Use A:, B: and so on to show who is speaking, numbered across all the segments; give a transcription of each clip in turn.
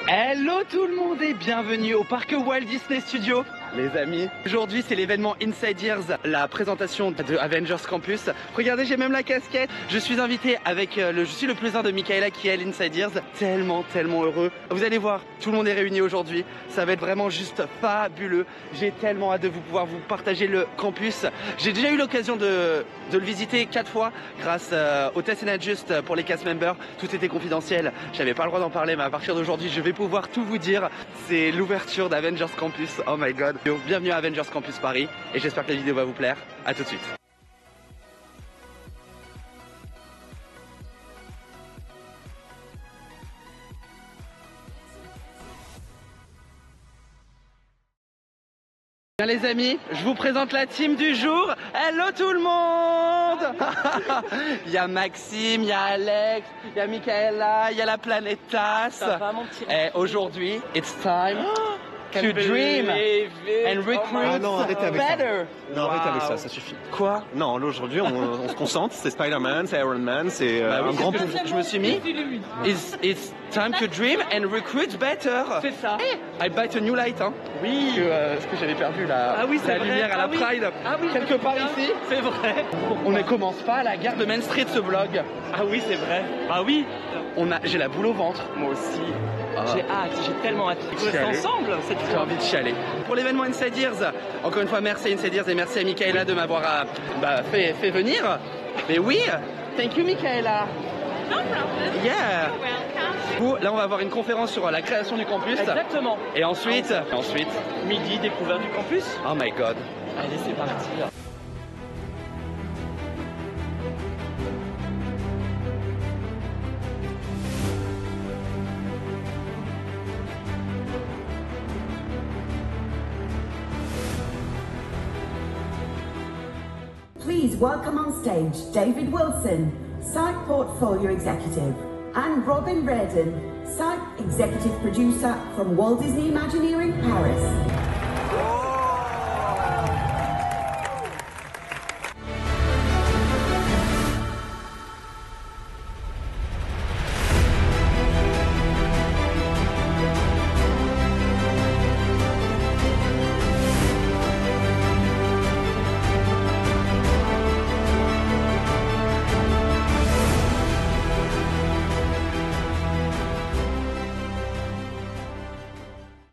A: Hello tout le monde et bienvenue au parc Walt Disney Studios. Les amis, aujourd'hui c'est l'événement Inside Ears, la présentation de Avengers Campus. Regardez, j'ai même la casquette. Je suis invité avec je suis le plus un de Michaela qui est à l'Inside Ears. Tellement heureux. Vous allez voir, tout le monde est réuni aujourd'hui. Ça va être vraiment juste fabuleux. J'ai tellement hâte de pouvoir vous partager le campus. J'ai déjà eu l'occasion de le visiter 4 fois grâce au Test and Adjust pour les cast members. Tout était confidentiel. J'avais pas le droit d'en parler, mais à partir d'aujourd'hui, je vais pouvoir tout vous dire. C'est l'ouverture d'Avengers Campus. Oh my god. Bienvenue à Avengers Campus Paris et j'espère que la vidéo va vous plaire. À tout de suite. Bien les amis, je vous présente la team du jour. Hello tout le monde. Il y a Maxime, il y a Alex, il y a Michaela, il y a la planète TAS.
B: Ça va, mon petit
A: Et aujourd'hui, it's time to dream and recruit
C: non, arrêtez avec ça.
A: better.
C: Non, arrêtez avec ça, ça suffit.
A: Quoi?
C: Non, là aujourd'hui on se concentre, c'est Spider-Man, c'est Iron Man, c'est
A: Bah oui,
C: un grand
A: c'est ce que je me suis mis. It's time to dream and recruit better.
B: C'est ça.
A: I bite a new light, hein.
B: Oui.
A: Ce que j'avais perdu la,
B: Ah oui, c'est
A: la
B: vrai.
A: lumière à la
B: Ah oui.
A: Pride.
B: Ah oui,
A: Quelque part ici.
B: C'est vrai.
A: On ne commence pas à la gare de Main Street ce vlog.
B: Ah oui, c'est vrai. Ah oui.
A: J'ai la boule au ventre.
B: Moi aussi.
A: Ah.
B: J'ai hâte, j'ai tellement hâte. On
A: Chialer.
B: reste ensemble cette
A: J'ai
B: fois.
A: envie de chialer. Pour l'événement Inside Ears, encore une fois merci à Inside Ears et merci à Michaela de m'avoir fait venir. Mais oui, thank you Michaela.
D: No problem.
A: Yeah.
D: You're welcome.
A: Du coup, là on va avoir une conférence sur la création du campus.
B: Exactement.
A: Et ensuite,
B: Midi, découverte du campus.
A: oh my god.
B: Allez, c'est parti.
E: Please welcome on stage David Wilson, Site Portfolio Executive, and Robin Reardon, Site Executive Producer from Walt Disney Imagineering Paris.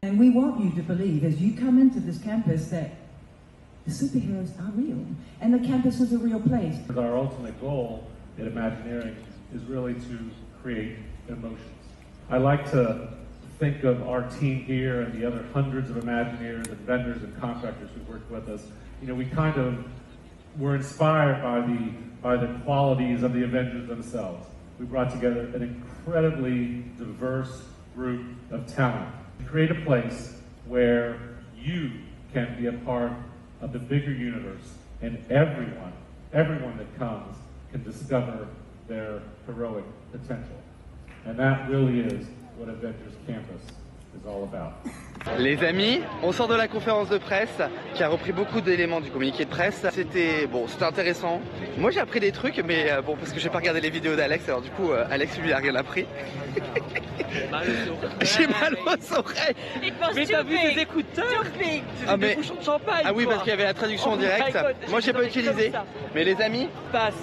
F: And we want you to believe as you come into this campus that the superheroes are real and the campus is a real place.
G: Our ultimate goal at Imagineering is really to create emotions. I like to think of our team here and the other hundreds of Imagineers and vendors and contractors who worked with us. You know, we kind of were inspired by the qualities of the Avengers themselves. We brought together an incredibly diverse group of talent. Create a place where you can be a part of the bigger universe and everyone that comes can discover their heroic potential. And that really is what Avengers Campus is all about.
A: Les amis, on sort de la conférence de presse qui a repris beaucoup d'éléments du communiqué de presse. C'était intéressant. Moi j'ai appris des trucs, mais bon, parce que j'ai pas regardé les vidéos d'Alex, alors du coup Alex lui a rien appris. J'ai mal aux oreilles.
B: Mais t'as vu des écouteurs?
A: Ah, mais-
B: Des bouchons de champagne.
A: Ah oui,
B: quoi.
A: parce qu'il y avait la traduction en
B: Oh my
A: direct.
B: God,
A: Moi j'ai pas
B: envie
A: utilisé.
B: comme ça.
A: Mais les amis,
B: Passe.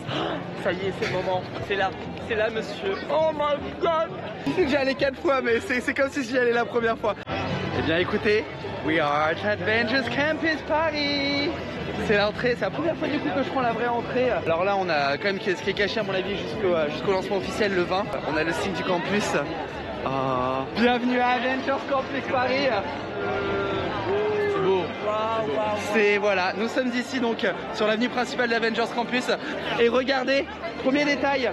B: Ça y est, c'est le moment. C'est là, monsieur. Oh my god.
A: je sais que j'y allais 4 fois, mais c'est comme si j'y allais la première fois. Eh bien écoutez, we are at Avengers Campus Paris. C'est l'entrée, c'est la première fois du coup que je prends la vraie entrée. Alors là on a quand même ce qui est caché à mon avis jusqu'au lancement officiel le 20. On a le signe du campus. Bienvenue à Avengers Campus Paris. C'est beau. C'est voilà, nous sommes ici donc sur l'avenue principale d'Avengers Campus. Et regardez, premier détail.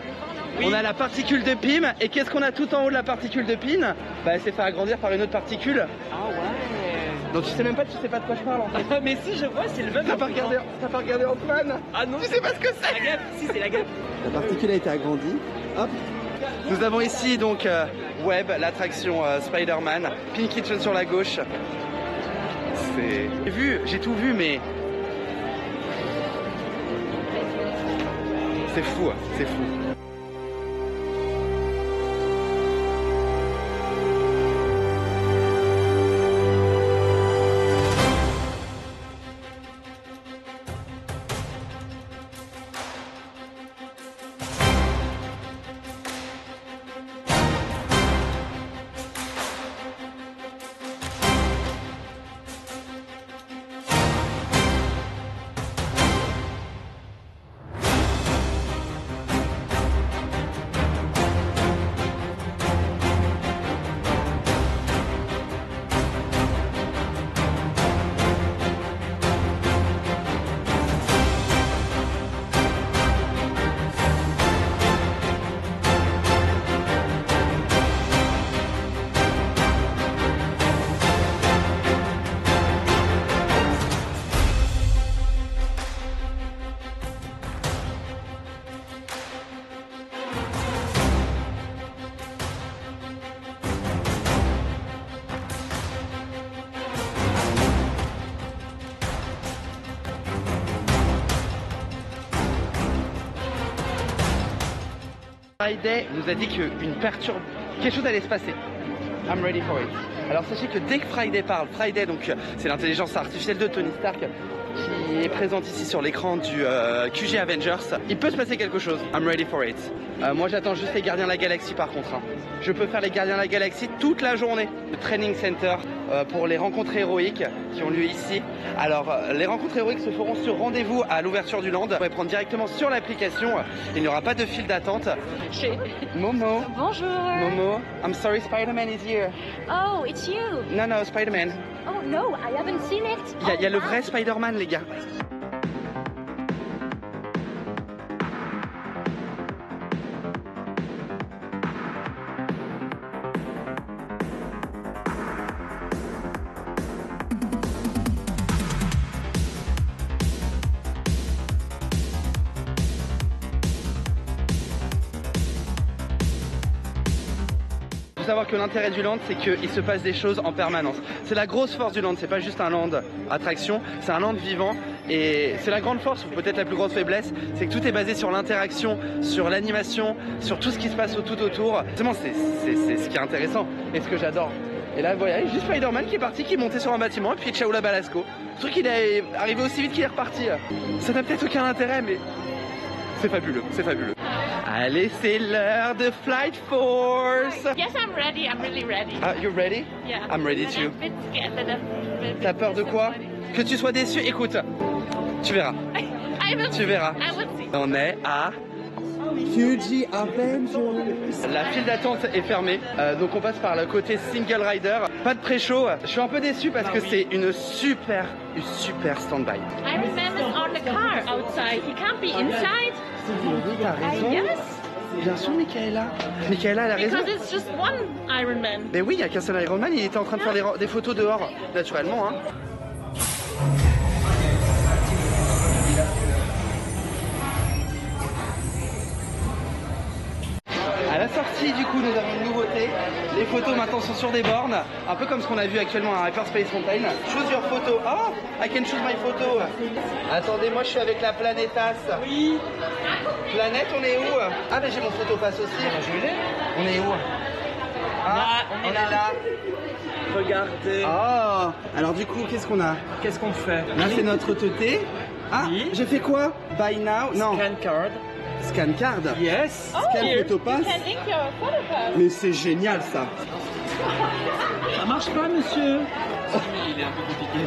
A: On a la particule de Pym, et qu'est-ce qu'on a tout en haut de la particule de Pym? Bah elle s'est fait agrandir par une autre particule.
B: Ah ouais.
A: Donc tu sais pas de quoi je parle en fait.
B: Mais si, je vois, c'est le même.
A: T'as pas regardé Antoine?
B: Ah non.
A: Tu sais pas ce que c'est?
B: La gaffe. Si, c'est la gaffe.
A: La particule a été agrandie. Hop. Nous avons ici donc Web, l'attraction Spider-Man, Pink Kitchen sur la gauche. J'ai tout vu, mais c'est fou, c'est fou. Friday nous a dit quelque chose allait se passer. I'm ready for it. Alors sachez que dès que Friday parle, Friday donc c'est l'intelligence artificielle de Tony Stark qui est présente ici sur l'écran du QG Avengers, il peut se passer quelque chose. I'm ready for it. Moi j'attends juste les Gardiens de la Galaxie par contre. Je peux faire les Gardiens de la Galaxie toute la journée. Le Training Center pour les rencontres héroïques qui ont lieu ici. Alors les rencontres héroïques se feront sur rendez-vous à l'ouverture du land. Vous pouvez prendre directement sur l'application. Il n'y aura pas de file d'attente. Momo.
D: Bonjour.
A: Momo. I'm sorry, Spider-Man is here.
D: Oh, it's you.
A: No, no, Spider-Man.
D: Oh no, I haven't seen it.
A: Il y a le vrai Spider-Man, les gars. Il faut savoir que l'intérêt du land, c'est qu'il se passe des choses en permanence. C'est la grosse force du land, c'est pas juste un land attraction, c'est un land vivant. Et c'est la grande force, ou peut-être la plus grosse faiblesse, c'est que tout est basé sur l'interaction, sur l'animation, sur tout ce qui se passe tout autour. Justement, c'est ce qui est intéressant et ce que j'adore. Et là, voilà, il y a juste Spider-Man qui est parti, qui est monté sur un bâtiment, et puis ciao la balasco. Je trouve qu'il est arrivé aussi vite qu'il est reparti. Ça n'a peut-être aucun intérêt, mais c'est fabuleux, c'est fabuleux. Allez, c'est l'heure de Flight Force.
D: Yes, I'm ready. I'm really ready.
A: Ah, you're ready?
D: Yeah.
A: I'm ready too.
D: I'm a bit scared that I'm
A: T'as peur de quoi? Que tu sois déçu? Écoute, tu verras.
D: I will
A: Tu verras.
D: I will see.
A: On est à QG Avengers. La file d'attente est fermée, donc on passe par le côté single rider. Pas de pré-show. Je suis un peu déçu parce que c'est une super stand-by.
D: Iron Man is on the car outside. He can't be inside.
A: Oui, t'as raison.
D: Yes.
A: Bien sûr, Michaela. Michaela, elle a raison.
D: Because it's just one Iron Man.
A: Mais oui, il n'y a qu'un seul Iron Man, il était en train de faire des photos dehors, naturellement. Hein. À la sortie, du coup, nous avons une nouveauté. Les photos maintenant sont sur des bornes, un peu comme ce qu'on a vu actuellement à Hyperspace Mountain. Choose your photo. Oh, I can choose my photo. Attendez, moi je suis avec la Planetas. Oui. Planète, on est où? Ah, mais j'ai mon photopass aussi. On est où? Ah, on est là.
B: Regardez.
A: Oh, alors du coup, qu'est-ce qu'on a?
B: Qu'est-ce qu'on fait?
A: Là, c'est notre TT. Ah,
B: Oui.
A: je fais quoi? Buy now? Non.
B: Scan card.
A: Scan card.
B: Yes.
A: Scan
B: Here.
A: photopass.
D: Ink your photo pass.
A: Mais c'est génial ça.
B: Ça marche pas, monsieur.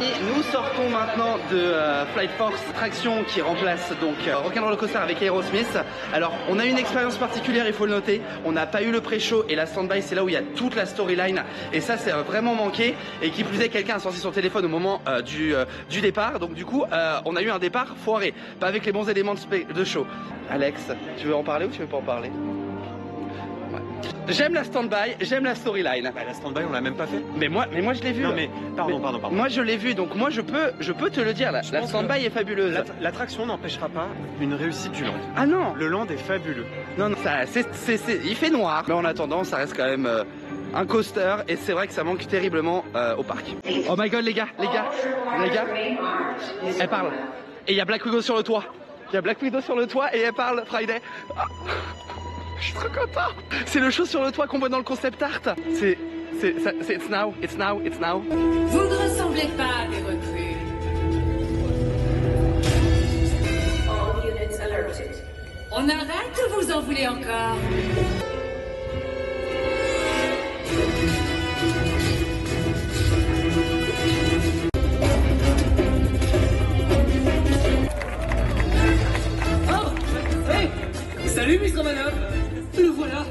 A: Et nous sortons maintenant de Flight Force Traction qui remplace donc Rock'n'Roller Coaster avec Aerosmith. Alors on a une expérience particulière, il faut le noter. On n'a pas eu le pré-show et la stand-by, c'est là où il y a toute la storyline. Et ça c'est vraiment manqué. Et qui plus est, quelqu'un a sorti son téléphone au moment du départ. Donc du coup on a eu un départ foiré, pas avec les bons éléments de show. Alex, tu veux en parler ou tu veux pas en parler? J'aime la stand-by, j'aime la storyline.
C: Bah, la stand-by, on l'a même pas fait.
A: Mais moi je l'ai vu.
C: Non, mais pardon.
A: Moi je l'ai vu, donc moi je peux te le dire. La
C: pense
A: stand-by est fabuleuse.
C: L'attraction n'empêchera pas une réussite du land.
A: Ah non,
C: Le land est fabuleux.
A: non, ça, il fait noir. Mais en attendant, ça reste quand même un coaster et c'est vrai que ça manque terriblement au parc. Oh my god, les gars, elle parle. Et il y a Black Widow sur le toit. Et elle parle, Friday. Ah, je suis trop content. C'est le show sur le toit qu'on voit dans le concept art. C'est it's now.
H: Vous ne ressemblez pas à des recrues. All units alerted. On arrête ou vous en voulez encore?
B: Salut, Mr. Manov. Le voilà.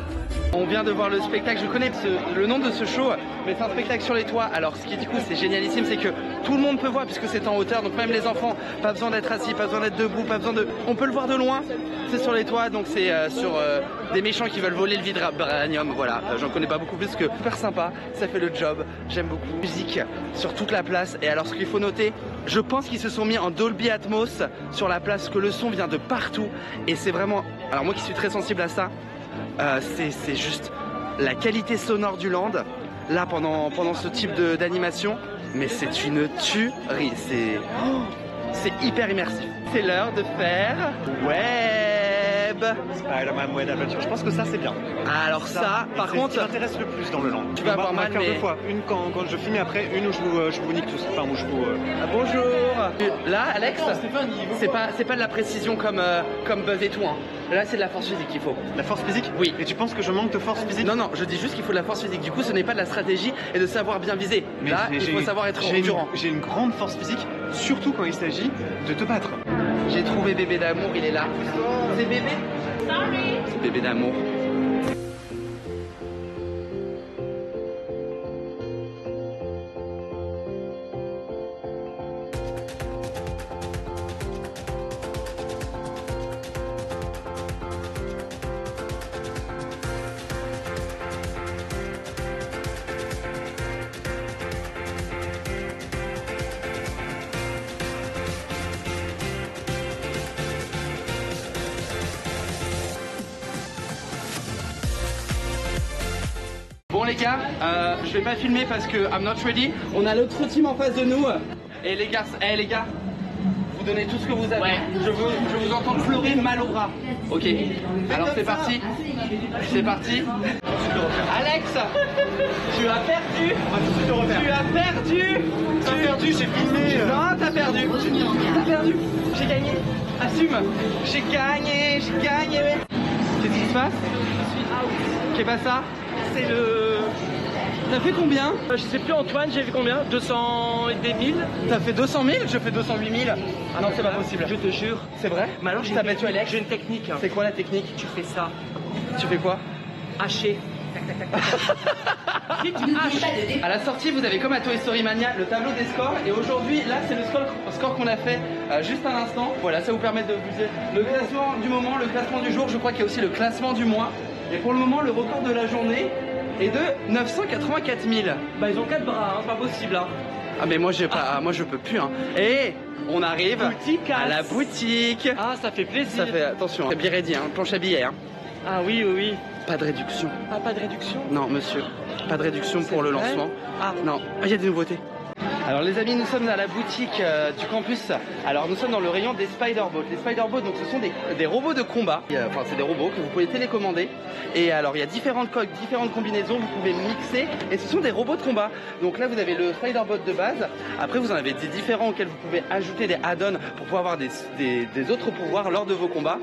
A: On vient de voir le spectacle, je connais le nom de ce show, mais c'est un spectacle sur les toits. Alors ce qui du coup c'est génialissime, c'est que tout le monde peut voir puisque c'est en hauteur, donc même les enfants, pas besoin d'être assis, pas besoin d'être debout, pas besoin de... On peut le voir de loin, c'est sur les toits, donc c'est sur des méchants qui veulent voler le vibranium, voilà. J'en connais pas beaucoup plus que super sympa, ça fait le job, j'aime beaucoup. Musique sur toute la place, et alors ce qu'il faut noter, je pense qu'ils se sont mis en Dolby Atmos sur la place, que le son vient de partout, et c'est vraiment... Alors moi qui suis très sensible à ça, c'est juste la qualité sonore du land là pendant ce type d'animation, mais c'est une tuerie, c'est hyper immersif. C'est l'heure de faire Web web.
C: Spider-Man Web Adventure, je pense que ça c'est bien.
A: Alors ça, par contre,
C: ce qui m'intéresse le plus dans le land.
A: Tu vas avoir mal,
C: faire
A: mais...
C: 2 fois. Une quand je filme et après une où je vous nique tous. Enfin où je vous...
A: Ah, bonjour. Là, Alex, c'est pas de la précision comme Buzz et tout. Hein. Là, c'est de la force physique qu'il faut.
C: La force physique?
A: Oui.
C: Et tu penses que je manque de force physique?
A: Non, je dis juste qu'il faut de la force physique. Du coup, ce n'est pas de la stratégie et de savoir bien viser. Mais là, il faut savoir être endurant.
C: J'ai une grande force physique, surtout quand il s'agit de te battre.
A: J'ai trouvé bébé d'amour, il est là. C'est bébé?
D: Sorry.
A: C'est bébé d'amour. Bon les gars, je vais pas filmer parce que I'm not ready. On a l'autre team en face de nous. Et les gars, vous donnez tout ce que vous avez. Ouais. Je vous entends pleurer mal au bras. Ok. Alors c'est parti. C'est parti. Alex, tu as perdu. Tu as perdu.
C: T'as perdu, j'ai filmé.
A: Non, t'as perdu. T'as perdu. J'ai gagné. Assume. J'ai gagné. Qu'est-ce qui se passe?
B: Je suis out.
A: Qu'est pas ça? C'est le... T'as fait combien?
B: Je sais plus Antoine, j'ai fait combien? 200 et des 1000.
A: T'as fait 200 000? Je fais 208 000. Ah non, c'est pas possible.
B: Je te jure.
A: C'est vrai?
B: Mais alors, j'ai une technique.
A: C'est quoi la technique?
B: Tu fais ça.
A: Tu fais quoi?
B: Hacher. Si tu haches.
A: À la sortie, vous avez comme à Toy Story Mania le tableau des scores. Et aujourd'hui, là, c'est le score qu'on a fait juste à l'instant. Voilà, ça vous permet de vous dire le classement du moment, le classement du jour. Je crois qu'il y a aussi le classement du mois. Et pour le moment, le record de la journée est de 984 000.
B: Bah, ils ont 4 bras, hein, c'est pas possible. Hein.
A: Ah, mais moi, moi, je peux plus. Hein. Et on arrive à la boutique.
B: Ah, ça fait plaisir.
A: Ça fait, attention, bien ready, hein, planche à billets. Hein.
B: Ah oui, oui, oui.
A: Pas de réduction.
B: Ah, pas de réduction?
A: Non, monsieur. Pas de réduction pour le lancement.
B: Ah.
A: Non, il y a des nouveautés. Alors les amis, nous sommes à la boutique du campus. Alors nous sommes dans le rayon des Spider-Bots. Les Spider-Bots, donc ce sont des robots de combat. Enfin, c'est des robots que vous pouvez télécommander. Et alors il y a différentes coques, différentes combinaisons, vous pouvez mixer. Et ce sont des robots de combat. Donc là vous avez le Spider-Bot de base. Après vous en avez des différents auxquels vous pouvez ajouter des add-ons pour pouvoir avoir des autres pouvoirs lors de vos combats.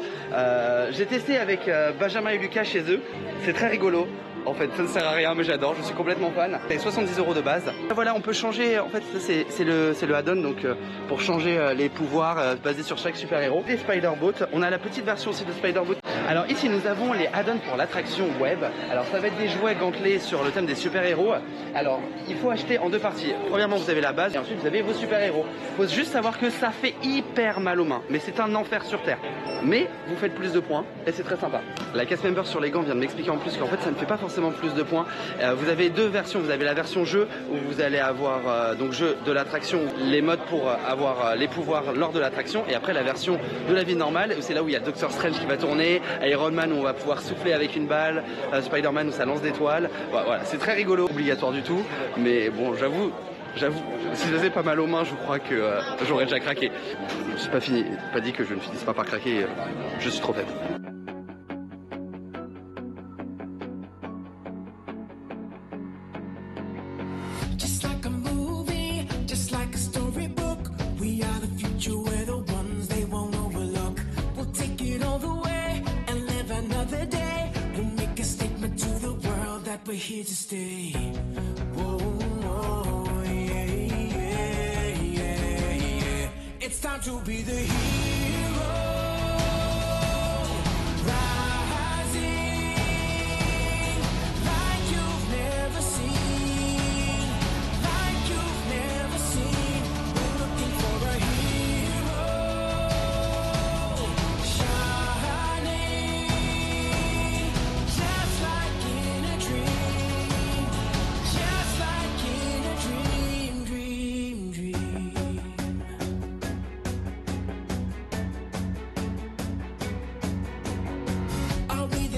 A: J'ai testé avec Benjamin et Lucas chez eux. C'est très rigolo. En fait, ça ne sert à rien, mais j'adore, je suis complètement fan. C'est 70 € de base. Voilà, on peut changer, en fait, c'est le add-on, donc pour changer les pouvoirs basés sur chaque super-héros. Les Spider-Bots, on a la petite version aussi de Spider-Bot. Alors ici, nous avons les add-ons pour l'attraction web. Alors ça va être des jouets gantelés sur le thème des super-héros. Alors, il faut acheter en 2 parties. Premièrement, vous avez la base et ensuite vous avez vos super-héros. Il faut juste savoir que ça fait hyper mal aux mains, mais c'est un enfer sur Terre. Mais vous faites plus de points et c'est très sympa. La cast member sur les gants vient de m'expliquer en plus qu'en fait ça ne fait pas forcément plus de points. Vous avez 2 versions, vous avez la version jeu où vous allez avoir donc jeu de l'attraction, les modes pour avoir les pouvoirs lors de l'attraction, et après la version de la vie normale où c'est là où il y a Doctor Strange qui va tourner, Iron Man où on va pouvoir souffler avec une balle, Spider-Man où ça lance des toiles. Voilà, c'est très rigolo, obligatoire du tout, mais bon j'avoue, si je faisais pas mal aux mains, je crois que j'aurais déjà craqué. C'est pas fini, pas dit que je ne finisse pas par craquer, je suis trop faible.
I: We're here to stay. Whoa, whoa, yeah, yeah, yeah, yeah. It's time to be the hero. Rising like you've never seen, like you've never seen. We're looking for a hero. Shining just like in a dream.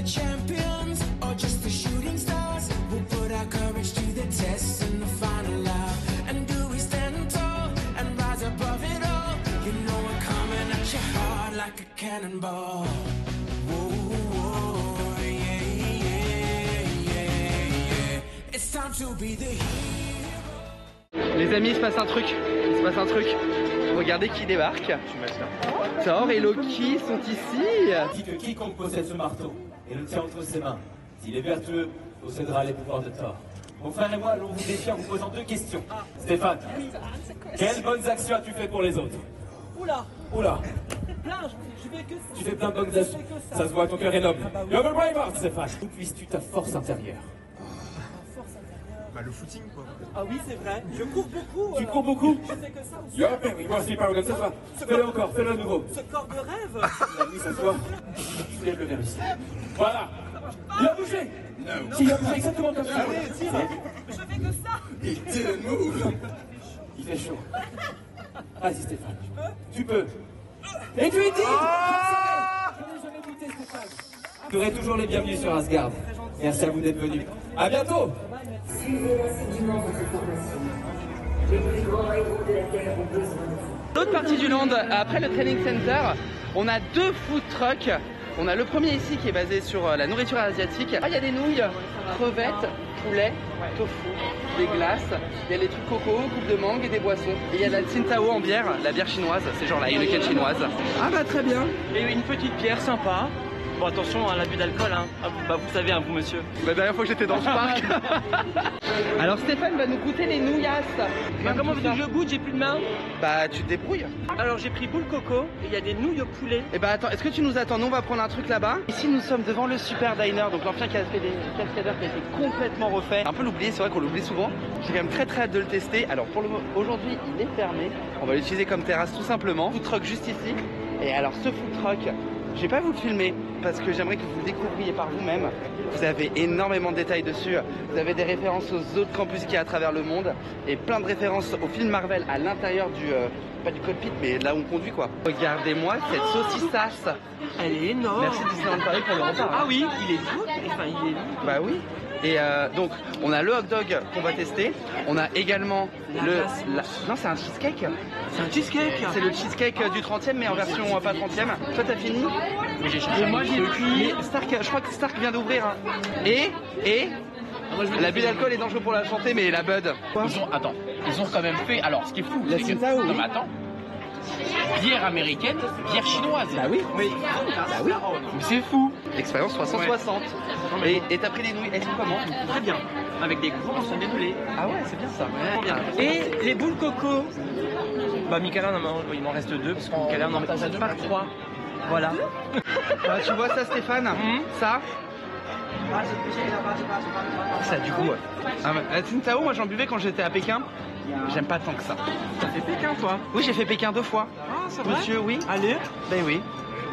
I: Champions or just the shooting stars, we'll put our courage to the test in the final hour. And do we stand tall and rise above it all? You know we're coming at your heart like a cannonball. Whoa. be the hero.
A: Les amis, il se passe un truc. Il se passe un truc. Regardez qui débarque. Thor et Loki sont ici.
J: Dit que quiconque possède ce marteau et le tient entre ses mains, s'il est vertueux, possédera les pouvoirs de Thor. Mon frère et moi allons vous défier en vous posant 2 questions. Stéphane, quelles bonnes actions as-tu fait pour les autres? Oula.
B: Plein, je fais que ça.
J: Tu fais plein de bonnes actions. Ça se voit, ton cœur est noble. You're the braveheart, Stéphane. Où puisses-tu ta force intérieure?
K: Bah le footing quoi.
B: Ah oui, c'est vrai. Je cours beaucoup.
J: Tu cours beaucoup?
B: Je fais que ça aussi.
J: You're very well, c'est pas comme ça va. Fais-le encore, fais-le à nouveau.
B: Ce corps de rêve.
J: Oui, ça se voit. Lève le verre ici. Voilà. Il a bougé. Si, il a bougé exactement comme ça.
B: Allez, tire. Je fais que ça.
J: Il didn't move. Il fait chaud. Vas-y Stéphane. Tu peux. Et tu es dit. Je n'ai jamais douté Stéphane. Tu aurais toujours les bienvenus sur Asgard. Merci à vous d'être venus. À bientôt.
E: Suivez assidûment votre formation. Les plus grands héros de la Terre ont besoin de vous.
A: L'autre partie du land, après le training center, on a 2 food trucks. On a le premier ici qui est basé sur la nourriture asiatique. Ah, il y a des nouilles, crevettes, poulet, tofu, des glaces, il y a les trucs coco, coupe de mangue et des boissons. Et il y a la Tsingtao en bière, la bière chinoise, c'est genre la Heineken chinoise. Ah bah très bien.
B: Et une petite bière sympa. Bon, attention à l'abus d'alcool, hein. Ah, bah, vous savez, hein, vous, monsieur.
A: La dernière fois que j'étais dans ce parc. Alors Stéphane va nous goûter les nouillasses.
B: Bah, comment vous voulez que je goûte? J'ai plus de main.
A: Bah tu te débrouilles.
B: Alors j'ai pris boule coco et il y a des nouilles au poulet.
A: Et bah attends, est-ce que tu nous attends? Nous on va prendre un truc là-bas. Ici nous sommes devant le Super Diner, donc l'ancien cascadeur qui a été complètement refait. Un peu l'oublier, c'est vrai qu'on l'oublie souvent. J'ai quand même très hâte de le tester. Alors pour aujourd'hui il est fermé. On va l'utiliser comme terrasse tout simplement. Food truck juste ici. Et alors ce food truck, je vais pas vous le filmer parce que j'aimerais que vous le découvriez par vous-même. Vous avez énormément de détails dessus. Vous avez des références aux autres campus qu'il y a à travers le monde et plein de références aux films Marvel à l'intérieur du pas du cockpit mais là où on conduit quoi. Regardez-moi cette saucissasse.
B: Elle est énorme.
A: Merci Disneyland Paris pour le repas.
B: Ah oui, il est lourd. Enfin, il est lourd.
A: Bah oui. Et donc on a le hot dog qu'on va tester. On a également non c'est un cheesecake.
B: C'est un cheesecake.
A: C'est le cheesecake du 30e mais en version pas 30e. Toi t'as fini?
B: Mais j'ai changé. Moi j'ai pris.
A: Mais Stark, je crois que Stark vient d'ouvrir. Et l'abus d'alcool est dangereux pour la santé mais la Bud.
L: Ils ont quand même fait. Alors ce qui est fou, c'est que. Non mais attends. Bière américaine, bière chinoise.
A: Bah oui.
L: Mais c'est fou.
A: Expérience 360. Ouais. Et t'as pris les nouilles, elles sont comment?
B: Très bien. Avec des gros morceaux de poulet.
A: Ah ouais, c'est bien ça.
B: Ouais. Bien. Et les boules coco. Bah Michaela, il m'en reste 2 parce que Michaela en met par 3. Voilà.
A: Ah, tu vois ça Stéphane? Ça a du goût. La Tsingtao, moi j'en buvais quand j'étais à Pékin. J'aime pas tant que ça.
B: T'as fait Pékin toi?
A: Oui, j'ai fait Pékin 2 fois.
B: Ah, c'est vrai?
A: Monsieur, oui.
B: Allez.
A: Ben oui.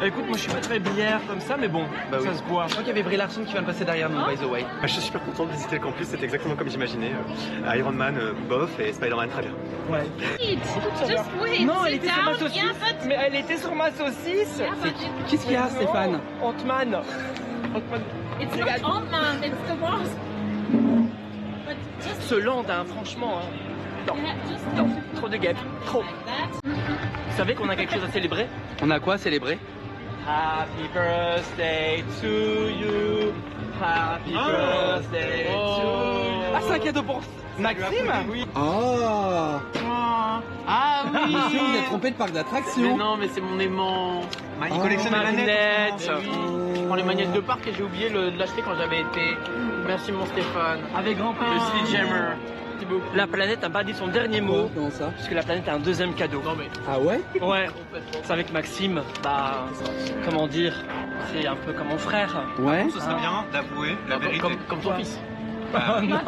B: Écoute, moi je suis pas très bière comme ça, mais bon,
A: bah
B: ça
A: oui.
B: se boit.
A: Je crois qu'il y avait Brie Larson qui vient de passer derrière nous, by the way.
K: Je suis super content de visiter le campus, c'était exactement comme j'imaginais. Iron Man, bof, et Spider-Man, très bien.
B: Ouais.
D: Just wait.
B: Non, elle
D: sit
B: était sur ma
D: down.
B: saucisse.
D: Yeah, but-
B: Mais elle était sur ma saucisse.
D: Yeah, but
A: Qu'est-ce qu'il y a Stéphane?
B: Ant-Man.
D: it's not Ant-Man, it's the Wasp. But just
B: Ce land, hein, franchement. Hein. Non,
D: just
B: non, trop de guêpes, trop.
D: that.
B: Vous savez qu'on a quelque chose à célébrer?
A: On a quoi à célébrer?
B: Happy birthday to you. Happy birthday to you.
A: Ah, c'est un cadeau pour Maxime?
B: Oui.
A: Oh.
L: Ah oui.
A: Monsieur, vous êtes trompé de parc d'attraction.
L: Mais non, mais c'est mon aimant.
K: Il collectionne les
B: Marinette.
L: Je prends les magnettes de parc et j'ai oublié de l'acheter quand j'avais été. Merci mon Stéphane.
B: Avec grand-père.
L: Le Sledgehammer.
B: La planète n'a pas dit son dernier mot.
A: Comment ça?
B: Parce que la planète a un deuxième cadeau.
L: Non mais.
A: Ah ouais?
B: Ouais. C'est avec Maxime. Bah, comment dire? C'est un peu comme mon frère.
A: Ouais.
K: Ce serait bien d'avouer la vérité.
L: Comme ton fils.
B: Oh non.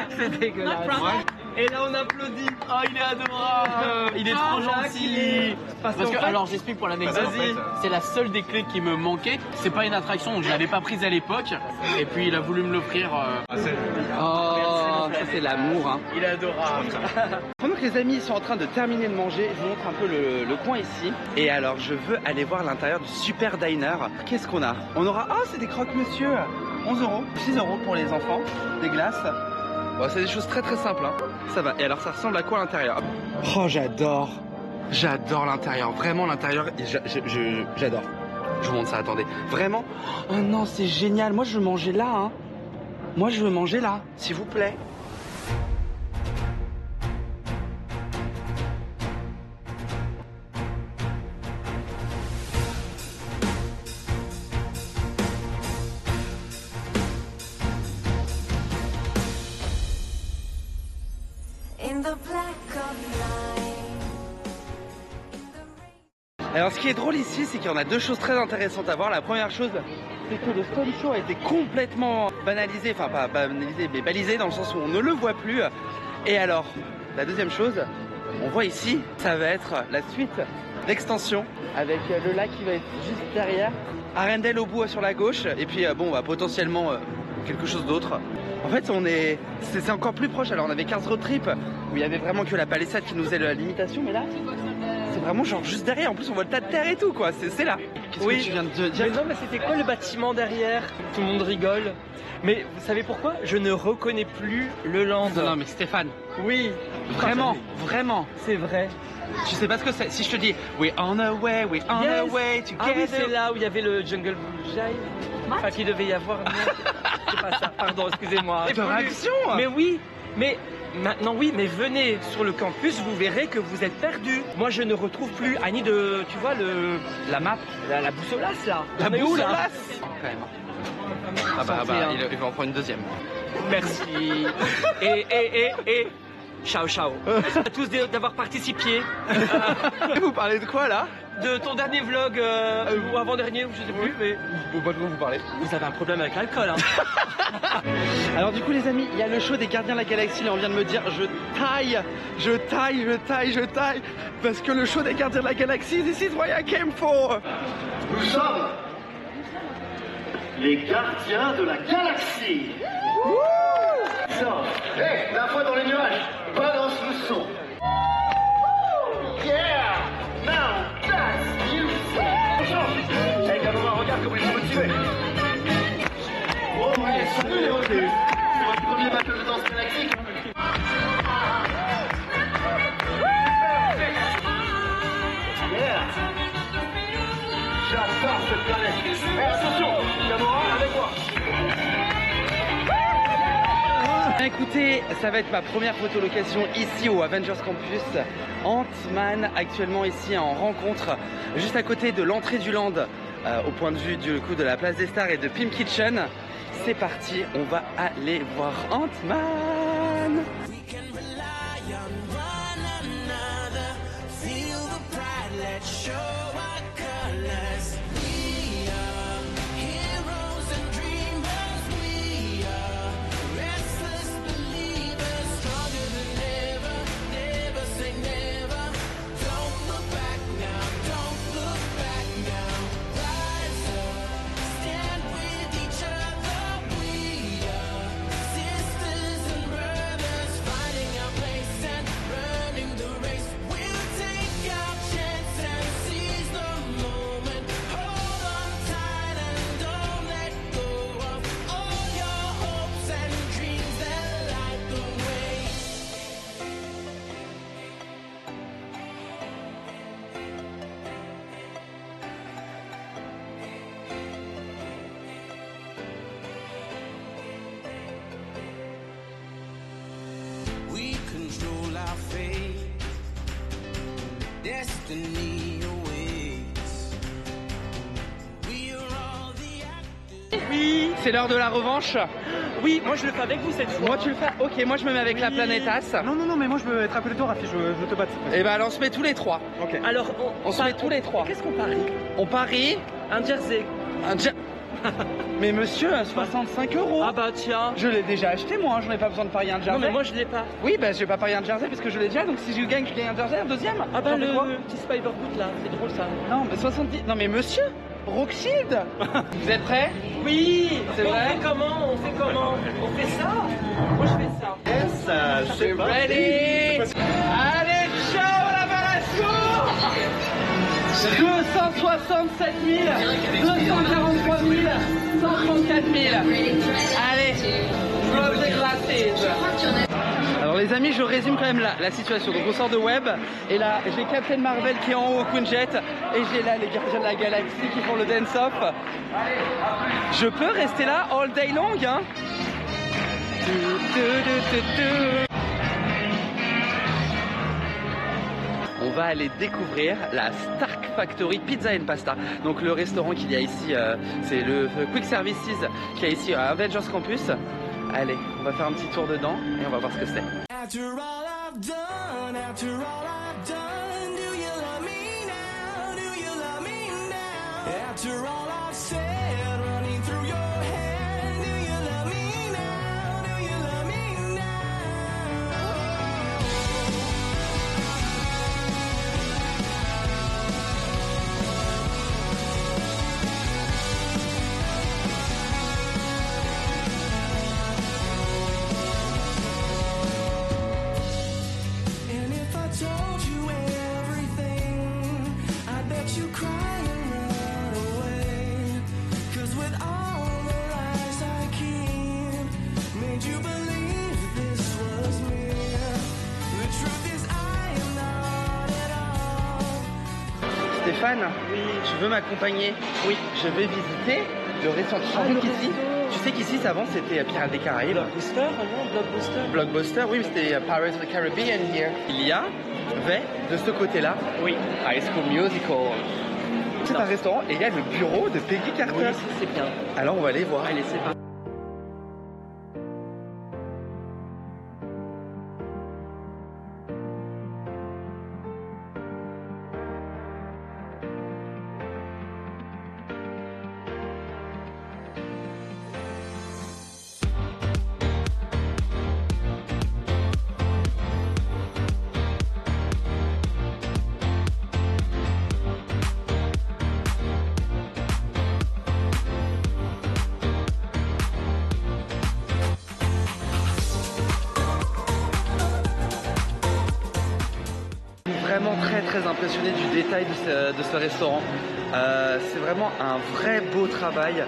B: C'est dégueulasse. Et là on applaudit.
L: Oh il est adorable. Il est trop gentil. Parce que alors j'explique pour l'anecdote.
B: Vas-y.
L: C'est la seule des clés qui me manquait. C'est pas une attraction, je l'avais pas prise à l'époque. Et puis il a voulu me l'offrir.
A: Oh, ça c'est l'amour hein.
B: Il est adorable.
A: Pendant que les amis sont en train de terminer de manger, je vous montre un peu le coin ici. Et alors je veux aller voir l'intérieur du Super Diner. Qu'est-ce qu'on a? On aura... Oh c'est des croque-monsieur. 11 €, 6 € pour les enfants. Des glaces. Bon, c'est des choses très très simples hein. Ça va. Et alors ça ressemble à quoi à l'intérieur? Oh j'adore. J'adore l'intérieur. Vraiment l'intérieur. J'adore. Je vous montre ça, attendez. Vraiment. Oh non c'est génial. Moi je veux manger là hein. Moi je veux manger là, s'il vous plaît. Alors ce qui est drôle ici, c'est qu'il y en a deux choses très intéressantes à voir. La première chose, c'est que le Stone Show a été complètement banalisé, enfin pas banalisé, mais balisé dans le sens où on ne le voit plus. Et alors, la deuxième chose, on voit ici, ça va être la suite d'extension avec le lac qui va être juste derrière, Arendelle au bout sur la gauche, et puis bon, bah, potentiellement quelque chose d'autre. En fait, c'est encore plus proche. Alors on avait 15 road trip où il y avait vraiment que la palissade qui nous faisait la limitation, mais là, c'est vraiment genre juste derrière. En plus, on voit le tas de terre et tout, quoi. C'est là. Qu'est-ce que tu viens de dire?
B: Mais non, mais c'était quoi le bâtiment derrière? Tout le monde rigole. Mais vous savez pourquoi? Je ne reconnais plus le land.
A: Non, mais Stéphane.
B: Oui.
A: Vraiment, vraiment.
B: C'est vrai.
A: Tu sais pas ce que c'est? Si je te dis we're on our way together.
B: Ah oui, c'est là où il y avait le Jungle Jive. Enfin, qu'il devait y avoir. C'est pas ça. Pardon, excusez-moi.
A: C'est pas réaction.
B: Mais oui, mais maintenant oui, mais venez sur le campus, vous verrez que vous êtes perdus. Moi, je ne retrouve plus Annie de, tu vois, la map, la boussolasse là.
A: La boussolasse.
B: Quand même.
A: Ah bah, il va en prendre une deuxième.
B: Merci. Et ciao ciao. Merci à tous d'avoir participé.
A: Vous parlez de quoi là?
B: De ton dernier vlog ou avant-dernier, je sais plus, mais...
A: Bon, de quoi vous parlez?
B: Vous avez un problème avec l'alcool, hein.
A: Alors du coup les amis, il y a le show des Gardiens de la Galaxie, là on vient de me dire je taille, parce que le show des Gardiens de la Galaxie, this is what I came for.
M: Nous sommes les Gardiens de la Galaxie. Hey, la fois dans les nuages, balance le son. Yeah! Now that's you. Hey, Gamora, regarde comme ils sont motivés. Oh ouais, salut les reclus. C'est votre premier battle de danse galactique. Yeah! J'adore cette planète. Hey, attention, Gamora, avec moi.
A: Écoutez, ça va être ma première photolocation ici au Avengers Campus. Ant-Man actuellement ici en rencontre juste à côté de l'entrée du land au point de vue du coup de la place des stars et de Pim Kitchen. C'est parti, on va aller voir Ant-Man. Oui, c'est l'heure de la revanche.
B: Oui, moi je le fais avec vous cette fois.
A: Moi tu le fais? Ok, moi je me mets avec la planétasse.
K: Non, mais moi je veux être à côté de toi, Rafi, je veux te battre.
A: Et bah alors on se met tous les trois.
K: Ok.
B: Alors
A: on se met tous les trois.
B: Qu'est-ce qu'on parie?
A: On parie
B: un jersey.
A: Mais monsieur, 65 €.
B: Ah bah tiens.
A: Je l'ai déjà acheté moi, j'en ai pas besoin de parier un jersey.
B: Non mais moi je l'ai pas.
A: Oui, bah je vais pas parier un jersey parce que je l'ai déjà, donc si je gagne un jersey, un deuxième.
B: Ah bah le petit Spider-Boot là, c'est drôle ça.
A: Non mais 70. Non mais monsieur, Rockshield. Vous êtes prêts?
B: Oui.
A: C'est vrai.
B: On fait comment? On fait ça? Moi je fais ça.
K: Yes, c'est
A: ready. Allez, ciao la balasco. 267 000, 243 000, 134 000. Allez, drop the glasses. Alors les amis, je résume quand même la situation. Donc on sort de Web et là j'ai Captain Marvel qui est en haut au Quinjet et j'ai là les Gardiens de la Galaxie qui font le dance-off. Je peux rester là all day long hein. On va aller découvrir la Stark Factory Pizza and Pasta. Donc le restaurant qu'il y a ici, c'est le Quick Services qu'il y a ici à Avengers Campus. Allez, on va faire un petit tour dedans et on va voir ce que c'est.
I: After all I've I've done, after all I've done, do you love me now? Do you love me now? After all I've said, running through your head, do you love me now? Do you love me told you everything, I bet you cry and run away. 'Cause with all the lies I keep, made you believe this was me. The truth is I am not at all.
A: Stéphane, oui. Tu veux m'accompagner? Oui. Je vais visiter le restaurant. Ici. Tu sais qu'ici, avant, c'était Pirates des Caraïbes.
B: Blockbuster, non? Blockbuster.
A: Blockbuster, oui, mais c'était Pirates of the Caribbean here. Il y avait de ce côté-là, oui, High School Musical. C'est un restaurant et il y a le bureau de Peggy Carter.
B: Oui, c'est bien.
A: Alors on va aller voir.
B: Allez, c'est parti.
A: Vraiment très impressionné du détail de ce restaurant. C'est vraiment un vrai beau travail,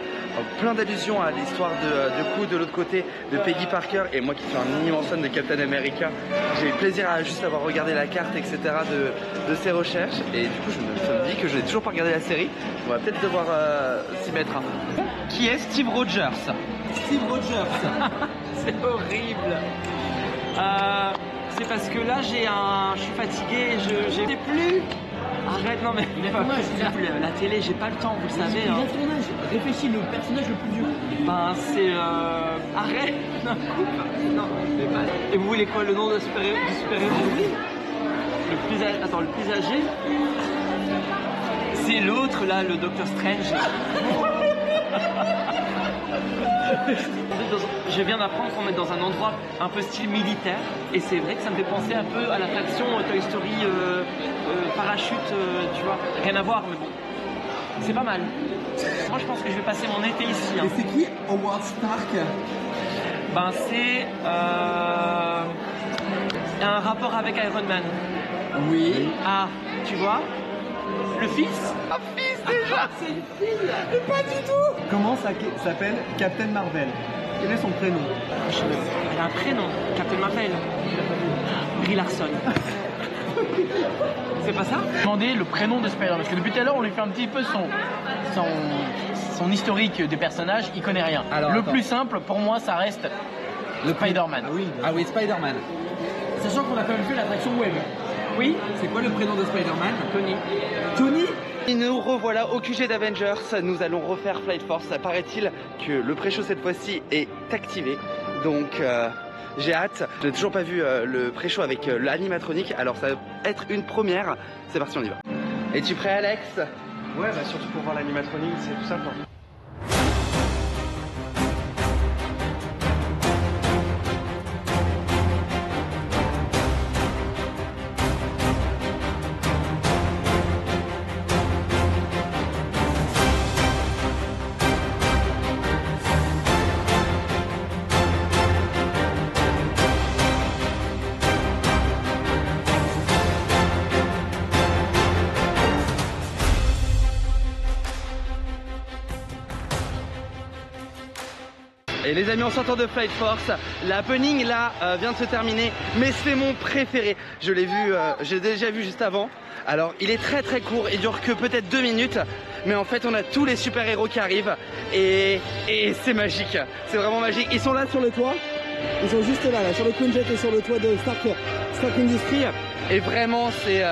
A: plein d'allusions à l'histoire de Q de l'autre côté, de Peggy Parker, et moi qui suis un immense fan de Captain America, j'ai eu plaisir à juste avoir regardé la carte, etc. de ses recherches, et du coup je me dis que je n'ai toujours pas regardé la série, on va peut-être devoir s'y mettre. Qui est Steve Rogers?
B: Steve Rogers. C'est horrible. C'est parce que là je suis fatigué, j'ai plus. Arrête, non mais la télé, j'ai pas le temps, vous le savez.
N: Il a ton âge, réfléchis, le personnage le plus vieux.
B: Ben c'est arrête, non, coupe. Non, mais pas. Et vous voulez quoi, le nom de super-héros? Le plus âgé, c'est l'autre là, le Docteur Strange. Je viens d'apprendre qu'on est dans un endroit un peu style militaire, et c'est vrai que ça me fait penser un peu à l'attraction Toy Story parachute, tu vois, rien à voir, mais bon, c'est pas mal. Moi je pense que je vais passer mon été ici.
N: Et c'est qui Howard Stark?
B: Ben c'est un rapport avec Iron Man.
N: Oui.
B: Ah, tu vois, le fils.
A: Ah, fils déjà.
B: C'est une fille.
N: Mais pas du tout. Comment ça s'appelle Captain Marvel? Quel est son prénom?
B: Elle a un prénom, Captain Marvel. Brie Larson. C'est pas ça?
L: Demander le prénom de Spider-Man, parce que depuis tout à l'heure on lui fait un petit peu son historique des personnages, il connaît rien.
N: Alors,
L: le
N: attends.
L: plus simple pour moi ça reste le Spider-Man.
N: Ah oui, Spider-Man. Sachant qu'on a quand même fait l'attraction web.
B: Oui.
N: C'est quoi le prénom de Spider-Man?
B: Tony.
N: Tony?
A: Et nous revoilà au QG d'Avengers, nous allons refaire Flight Force. Paraît-il que le pré-show cette fois-ci est activé, donc j'ai hâte. Je n'ai toujours pas vu le pré-show avec l'animatronique, alors ça va être une première. C'est parti, on y va. Es-tu prêt, Alex?
K: Ouais, bah surtout pour voir l'animatronique, c'est tout simple.
A: Et les amis, on s'entend de Flight Force. L'happening là vient de se terminer, mais c'est mon préféré. Je l'ai vu, j'ai déjà vu juste avant. Alors il est très court, il dure que peut-être 2 minutes, mais en fait on a tous les super-héros qui arrivent et c'est magique. C'est vraiment magique. Ils sont là sur le toit. Ils sont juste là, sur le Quinjet et sur le toit de Stark Industries. Et vraiment c'est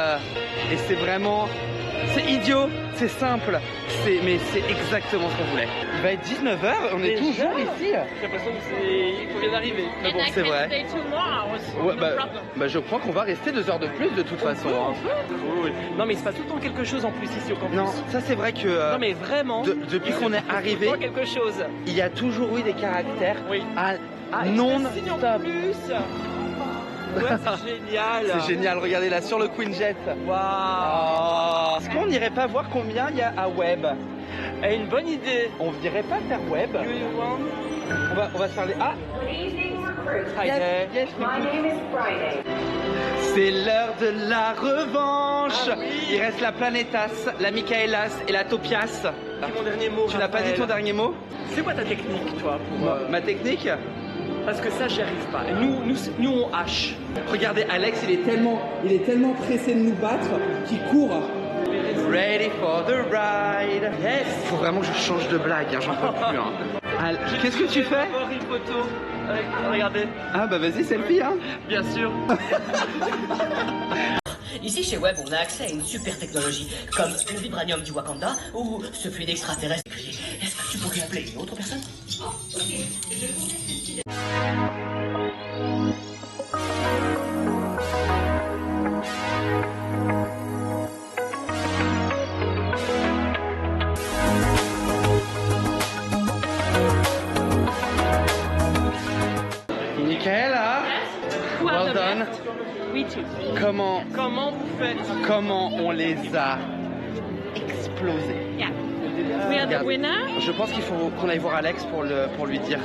A: idiot, c'est simple, Mais c'est exactement ce qu'on voulait. Il va être 19h, on est toujours ici.
B: J'ai l'impression qu'on vient d'arriver.
A: Mais bon, c'est vrai. Ouais, je crois qu'on va rester 2 heures de plus de toute façon.
B: Oui. Non mais il se passe tout le temps quelque chose en plus ici au campus.
A: Non, ça c'est vrai que
B: non mais vraiment
A: depuis qu'on est arrivé,
B: quelque chose.
A: Il y a toujours eu des caractères non-stop.
B: Ouais, c'est génial.
A: C'est génial, regardez là sur le Quinjet.
B: Waouh.
A: Est-ce qu'on n'irait pas voir combien il y a à Web?
B: Une bonne idée.
A: On n'irait pas faire Web. On va se parler. Ah.
B: Friday.
A: Yes, c'est l'heure de la revanche. Il reste la Planetas, la Michaelas et la Topias.
B: Mon dernier mot.
A: Tu n'as pas dit ton dernier mot?
B: C'est quoi ta technique, toi, pour
A: ma technique?
B: Parce que ça, j'y arrive pas. Nous, on hache.
A: Regardez, Alex, il est tellement pressé de nous battre qu'il court. Ready for the ride. Yes. Faut vraiment que je change de blague, hein, j'en peux plus. Hein. Qu'est-ce que tu fais?
B: Une photo. Regardez.
A: Ah bah vas-y, selfie, hein.
B: Bien sûr.
O: Ici, chez Web, on a accès à une super technologie, comme le vibranium du Wakanda ou ce fluide extraterrestre. Est-ce que tu pourrais appeler une autre personne?
A: Michaela, well done.
D: We too.
A: Comment
B: vous faites?
A: Comment on les a explosés?
D: Yeah. We are the winner.
A: Je pense qu'il faut qu'on aille voir Alex pour lui dire.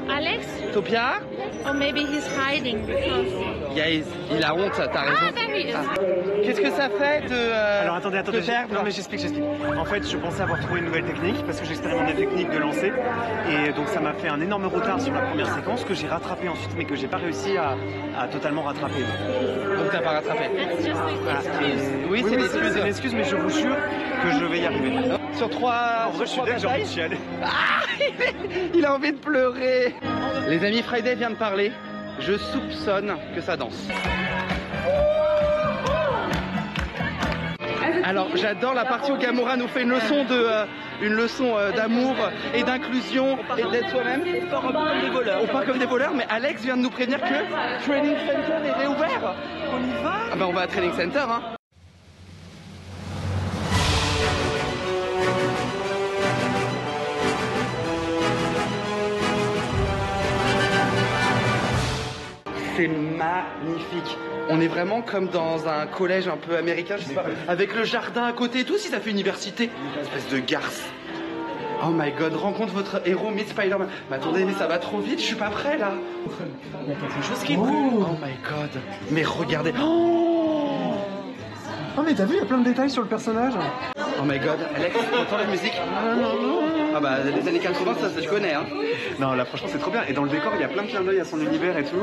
D: Alex?
A: Topia?
D: Or maybe he's hiding because...
A: Il a honte, t'as raison.
D: Ah, there he is.
A: Qu'est-ce que ça fait de
K: Alors attendez, non mais j'explique. En fait, je pensais avoir trouvé une nouvelle technique parce que j'expérimentais des techniques de lancer et donc ça m'a fait un énorme retard sur la première séquence que j'ai rattrapé ensuite mais que j'ai pas réussi à totalement rattraper.
A: Donc t'as pas rattrapé?
K: Oui, c'est une excuse, mais je vous jure que je vais y arriver.
A: Sur 3
K: En vrai, je suis dès que j'ai envie de chialer.
A: Il a envie de pleurer. Les amis, Friday vient de parler. Je soupçonne que ça danse. Alors j'adore la partie où Gamora nous fait une leçon d'amour et d'inclusion et d'être soi-même.
B: On part un peu comme des voleurs.
A: On part comme des voleurs, mais Alex vient de nous prévenir que Training Center est réouvert.
B: On y va?
A: Ah bah on va à Training Center, hein. C'est magnifique. On est vraiment comme dans un collège un peu américain, je sais pas, avec le jardin à côté et tout, si ça fait université. Une espèce de garce. Oh my god, rencontre votre héros, meet Spider-Man. Mais attendez, mais ça va trop vite, je suis pas prêt là.
B: Il y a quelque chose qui est
A: Oh my god. Mais regardez. Oh
N: mais t'as vu, il y a plein de détails sur le personnage.
A: Oh my god, Alex, tu entends la musique? Ah bah les années 80, ça je connais, hein.
K: Non, là franchement c'est trop bien. Et dans le décor, il y a plein de clins d'œil à son univers et tout.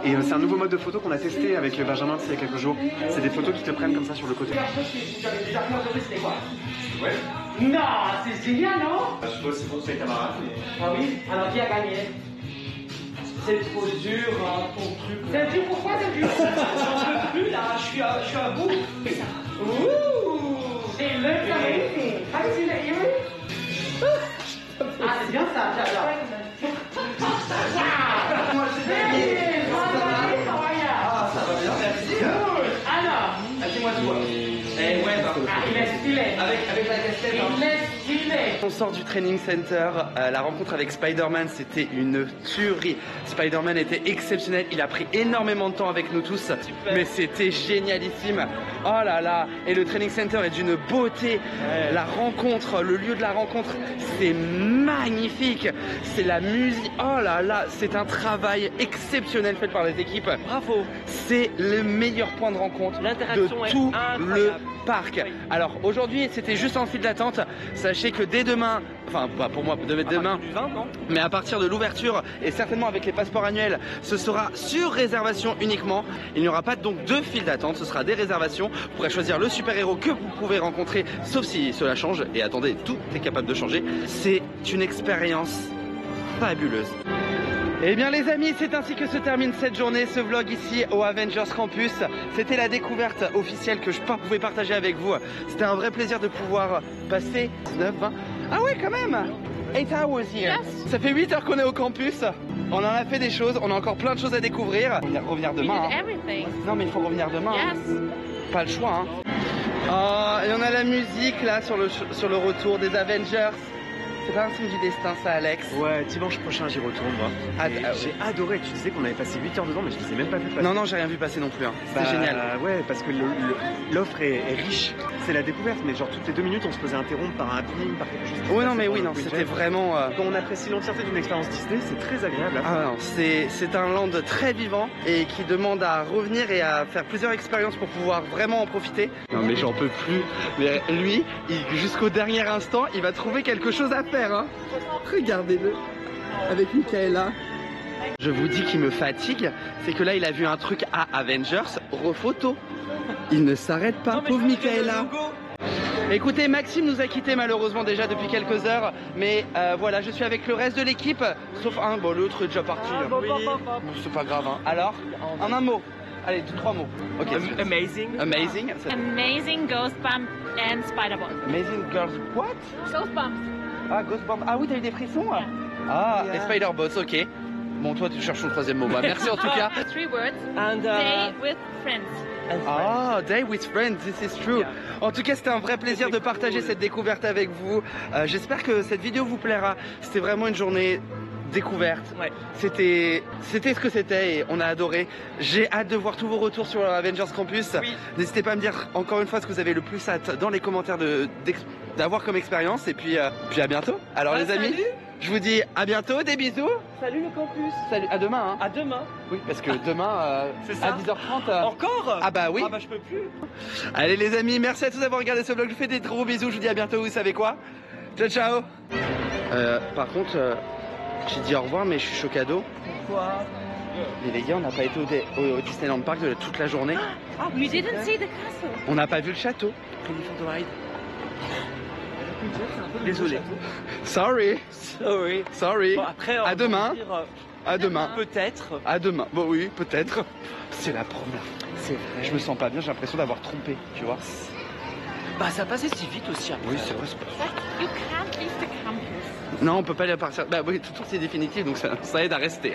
K: Et c'est un nouveau mode de photo qu'on a testé avec Benjamin il y a quelques jours. C'est des photos qui te prennent comme ça sur le côté.
O: Non, c'est génial, non?
K: Je sais pas si c'est pour ses camarades.
O: Ah oui? Alors qui a gagné? C'est trop dur, hein, ton truc. C'est dur, pourquoi c'est dur? J'en peux plus là, je suis à bout. Ouh! C'est le Ah, c'est bien ça, j'adore.
A: Moi c'est gagné. Ça va bien, merci.
O: Alors,
A: dis-moi tout. Eh ouais,
O: il est stylé.
A: Avec la casquette.
O: Il est stylé.
A: On sort du training center, la rencontre avec Spider-Man c'était une tuerie. Spider-Man était exceptionnel, il a pris énormément de temps avec nous tous, mais c'était génialissime. Oh là là, et le training center est d'une beauté. La rencontre, le lieu de la rencontre, c'est magnifique. C'est la musique, oh là là, c'est un travail exceptionnel fait par les équipes.
B: Bravo.
A: C'est le meilleur point de rencontre de tout le parc. Alors aujourd'hui c'était juste en file d'attente. Sachez que dès demain, enfin pas pour moi, demain, mais à partir de l'ouverture et certainement avec les passeports annuels, ce sera sur réservation uniquement. Il n'y aura pas donc de file d'attente, ce sera des réservations. Vous pourrez choisir le super-héros que vous pouvez rencontrer, sauf si cela change. Et attendez, tout est capable de changer. C'est une expérience fabuleuse. Eh bien les amis, c'est ainsi que se termine cette journée, ce vlog ici au Avengers Campus. C'était la découverte officielle que je pouvais partager avec vous. C'était un vrai plaisir de pouvoir passer 19, 20... Ah ouais quand même 8 hours here.
D: Yes.
A: Ça fait 8 heures qu'on est au campus. On en a fait des choses, on a encore plein de choses à découvrir. On va revenir demain.
D: We did everything.
A: Non mais il faut revenir demain.
D: Yes.
A: Pas le choix. Oh, et on a la musique là sur le retour des Avengers. C'est pas un signe du destin ça, Alex?
K: Ouais, dimanche prochain j'y retourne moi. J'ai adoré, tu disais qu'on avait passé 8 heures dedans mais je les ai même pas vu passer.
A: Non, j'ai rien vu passer non plus. Hein. C'était génial.
K: Ouais, parce que l'offre est riche. C'est la découverte, mais genre toutes les 2 minutes on se faisait interrompre par un film, par quelque chose.
A: Ouais, non, mais oui, non, c'était vraiment.
K: Quand on apprécie l'entièreté d'une expérience Disney, c'est très agréable.
A: Ah non, c'est un land très vivant et qui demande à revenir et à faire plusieurs expériences pour pouvoir vraiment en profiter. Non, mais j'en peux plus. Mais lui, jusqu'au dernier instant, il va trouver quelque chose à faire. Hein. Regardez-le avec Michaela. Je vous dis qu'il me fatigue, c'est que là il a vu un truc à Avengers, rephoto. Il ne s'arrête pas, pauvre Michaela. Écoutez, Maxime nous a quittés malheureusement déjà depuis quelques heures, mais voilà, je suis avec le reste de l'équipe, sauf un, bon l'autre est déjà parti. Oui. C'est pas grave, hein. Alors, en un mot. Allez, 3 mots. Ok.
B: Amazing.
A: Amazing.
D: Amazing Ghost Bump and Spider-Bump.
A: Amazing Girls, what?
D: Ghost Bump.
A: Ah, Ghostbump. Ah oui, t'as eu des frissons? Ah, les Spider-Bots, ok. Bon, toi, tu cherches ton 3e mot. Bah, merci en tout cas.
D: 3 words.
B: And,
D: Day with friends.
A: Ah, Day with friends, this is true. Yeah. En tout cas, c'était un vrai plaisir de partager cette découverte avec vous. J'espère que cette vidéo vous plaira. C'était vraiment une journée découverte. Ouais. C'était ce que c'était et on a adoré. J'ai hâte de voir tous vos retours sur Avengers Campus. Oui. N'hésitez pas à me dire encore une fois ce que vous avez le plus hâte dans les commentaires d'avoir comme expérience et puis à bientôt. Alors les amis, salut. Je vous dis à bientôt, des bisous.
B: Salut le campus.
A: Salut, à demain. Hein.
B: À demain.
A: Oui, parce que demain à 10h30.
B: Encore?
A: Ah bah oui.
B: Ah bah je peux plus.
A: Allez les amis, merci à tous d'avoir regardé ce vlog. Je vous fais des gros bisous. Je vous dis à bientôt. Vous savez quoi? Ciao ciao. Par contre. J'ai dit au revoir mais je suis chocado.
B: Pourquoi?
A: Mais les gars, on n'a pas été au Disneyland Park de toute la journée.
D: Ah, we didn't see the castle.
A: On n'a pas vu le château.
B: Désolé.
A: Sorry.
B: Bon, après,
A: à demain. À demain.
B: Peut-être.
A: À demain. Bon oui, peut-être. C'est la première. C'est vrai. Je me sens pas bien, j'ai l'impression d'avoir trompé, tu vois.
B: Bah ça passait si vite aussi après.
A: Oui, c'est vrai, c'est pas
D: You can't leave the campus.
A: Non, on peut pas aller partir. Bah oui, tout c'est définitif, donc ça aide à rester.